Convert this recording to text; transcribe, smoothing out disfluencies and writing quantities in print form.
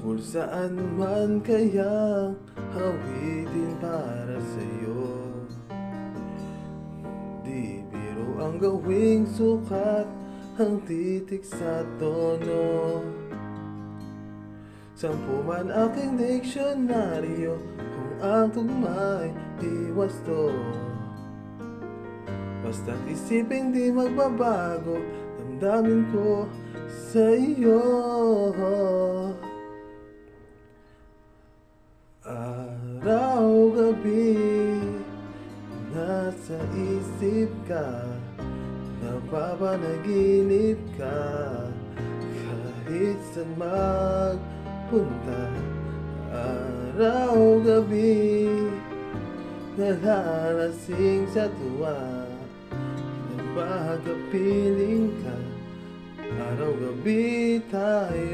Kung saan man kaya awitin para sa'yo. Di biro ang gawing sukat ang titik sa tono. Sampu man aking diksyonaryo, kung ang tugma'y di wasto. Basta't isipin di magbabago, damdamin ko sa iyo. Araw-gabi, nasa isip ka, napapanaginip ka. Kahit saan magpunta, araw-gabi, nalalasing sa tuwa. Napakapiling ka, araw-gabi tayo.